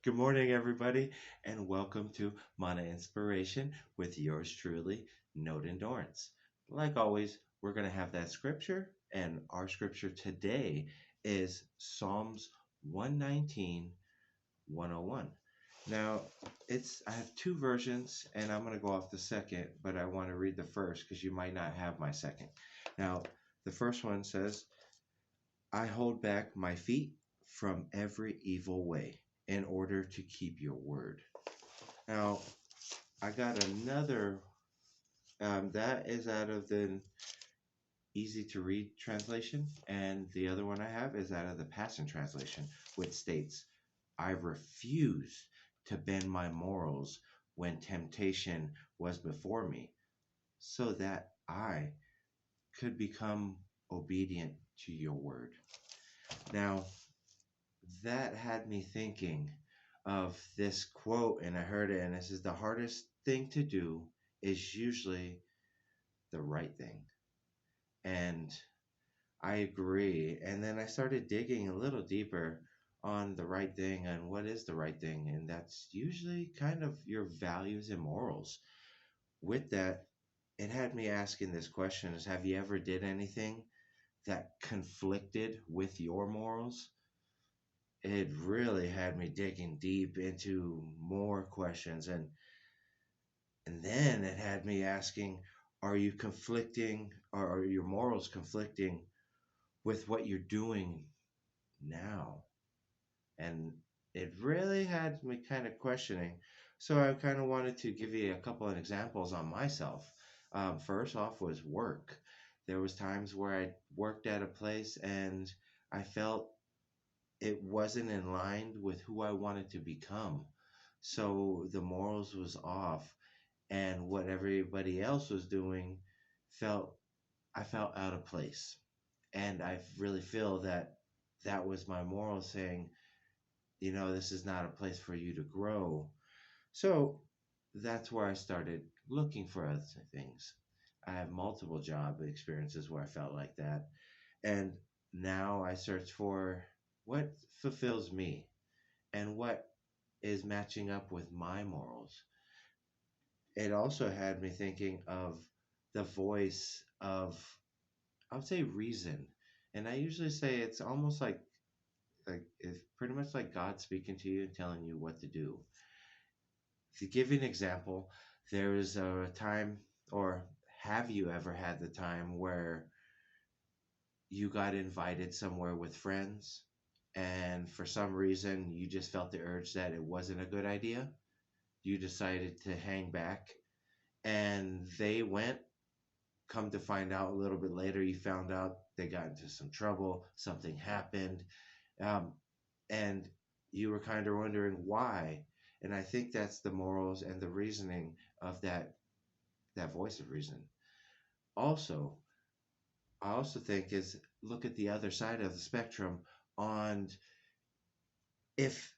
Good morning, everybody, and welcome to Mana Inspiration with yours truly, Note Endurance. Like always, we're going to have that scripture, and our scripture today is Psalms 119, 101. Now, I have two versions, and I'm going to go off the second, but I want to read the first because you might not have my second. Now, the first one says, I hold back my feet from every evil way in order to keep your word. Now, I got another, that is out of the easy to read translation, and the other one I have is out of the Passion Translation, which states, I refuse to bend my morals when temptation was before me, so that I could become obedient to your word. Now, that had me thinking of this quote, and I heard it, and this is the hardest thing to do is usually the right thing. And I agree. And then I started digging a little deeper on the right thing and what is the right thing. And that's usually kind of your values and morals. With that, it had me asking this question is have you ever did anything that conflicted with your morals? It really had me digging deep into more questions, and then it had me asking, are you conflicting, or are your morals conflicting with what you're doing now? And it really had me kind of questioning. So I kind of wanted to give you a couple of examples on myself. First off was work. There was times where I worked at a place and I felt it wasn't in line with who I wanted to become. So the morals was off, and what everybody else was doing felt I felt out of place. And I really feel that that was my moral saying, this is not a place for you to grow. So that's where I started looking for other things. I have multiple job experiences where I felt like that. And now I search for what fulfills me and what is matching up with my morals. It also had me thinking of the voice of, I would say, reason. And I usually say it's almost like it's pretty much like God speaking to you and telling you what to do. To give you an example, there is a time, or have you ever had the time where you got invited somewhere with friends and for some reason you just felt the urge that it wasn't a good idea? You decided to hang back and they went. Come to find out a little bit later, you found out they got into some trouble, something happened, um, and you were kind of wondering why. And I think that's the morals and the reasoning of that voice of reason. Also, I also think is look at the other side of the spectrum on if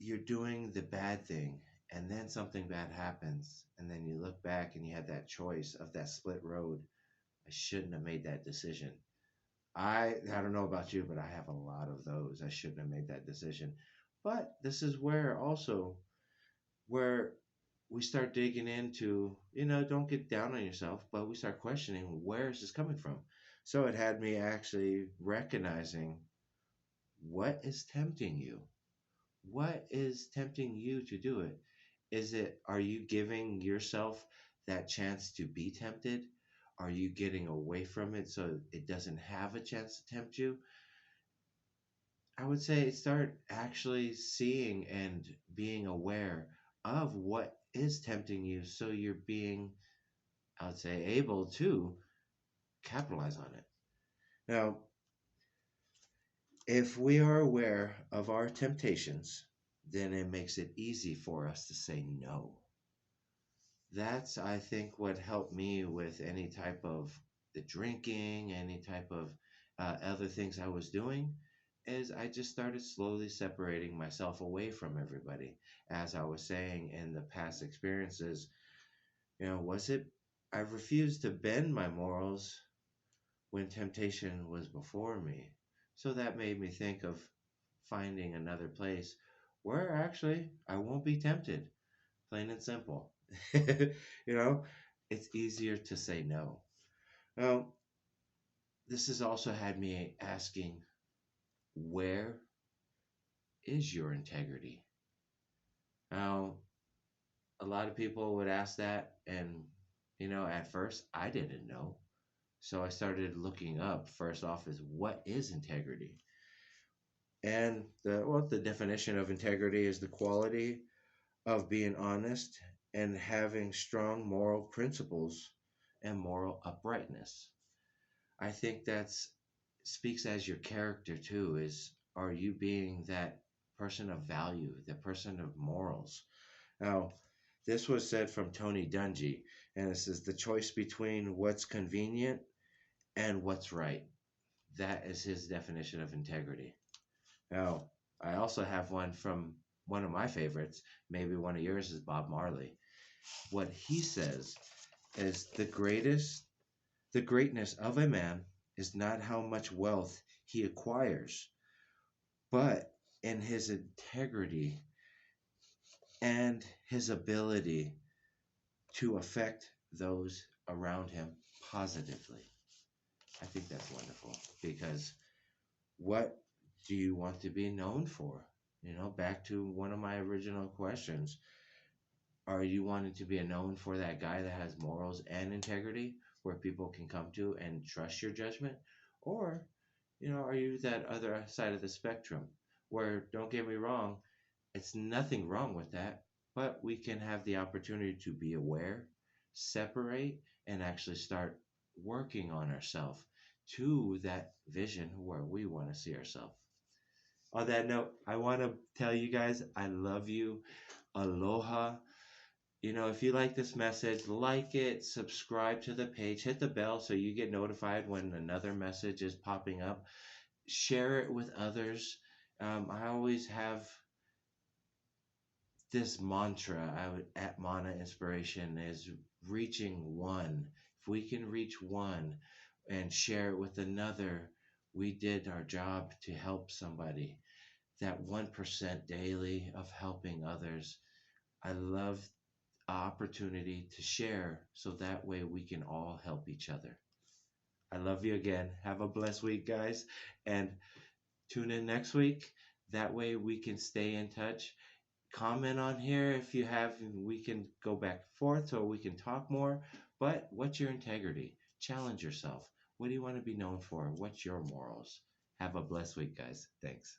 you're doing the bad thing and then something bad happens and then you look back and you had that choice of that split road. I shouldn't have made that decision. I don't know about you, but I have a lot of those. I shouldn't have made that decision. But this is where also where we start digging into, don't get down on yourself, but we start questioning where is this coming from. So it had me actually recognizing what is tempting you. What is tempting you to do it? Are you giving yourself that chance to be tempted? Are you getting away from it so it doesn't have a chance to tempt you? I would say start actually seeing and being aware of what is tempting you so you're being, I would say, able to capitalize on it. Now, if we are aware of our temptations, then it makes it easy for us to say no. That's, I think, what helped me with any type of the drinking, any type of other things I was doing, is I just started slowly separating myself away from everybody. As I was saying in the past experiences, was it I refused to bend my morals when temptation was before me. So that made me think of finding another place where actually I won't be tempted, plain and simple. you know, it's easier to say no. Now, this has also had me asking, where is your integrity? Now, a lot of people would ask that, and at first I didn't know. So I started looking up. First off, is what is integrity? And the definition of integrity is the quality of being honest and having strong moral principles and moral uprightness. I think that's speaks as your character too. Is are you being that person of value, the person of morals? Now, this was said from Tony Dungy, and it says the choice between what's convenient and what's right. That is his definition of integrity. Now, I also have one from one of my favorites. Maybe one of yours is Bob Marley. What he says is the greatness of a man is not how much wealth he acquires, but in his integrity and his ability to affect those around him positively. I think that's wonderful because what do you want to be known for? Back to one of my original questions. Are you wanting to be known for that guy that has morals and integrity where people can come to and trust your judgment? Or, are you that other side of the spectrum where, don't get me wrong, it's nothing wrong with that, but we can have the opportunity to be aware, separate, and actually start working on ourselves to that vision where we want to see ourselves. On that note, I want to tell you guys I love you. Aloha. If you like this message, like it, subscribe to the page, hit the bell so you get notified when another message is popping up. Share it with others. I always have this mantra at Mana Inspiration is reaching one. If we can reach one and share it with another, we did our job to help somebody. That 1% daily of helping others. I love the opportunity to share so that way we can all help each other. I love you again. Have a blessed week, guys. And tune in next week. That way we can stay in touch. Comment on here if you have, and we can go back and forth so we can talk more. But what's your integrity? Challenge yourself. What do you want to be known for? What's your morals? Have a blessed week, guys. Thanks.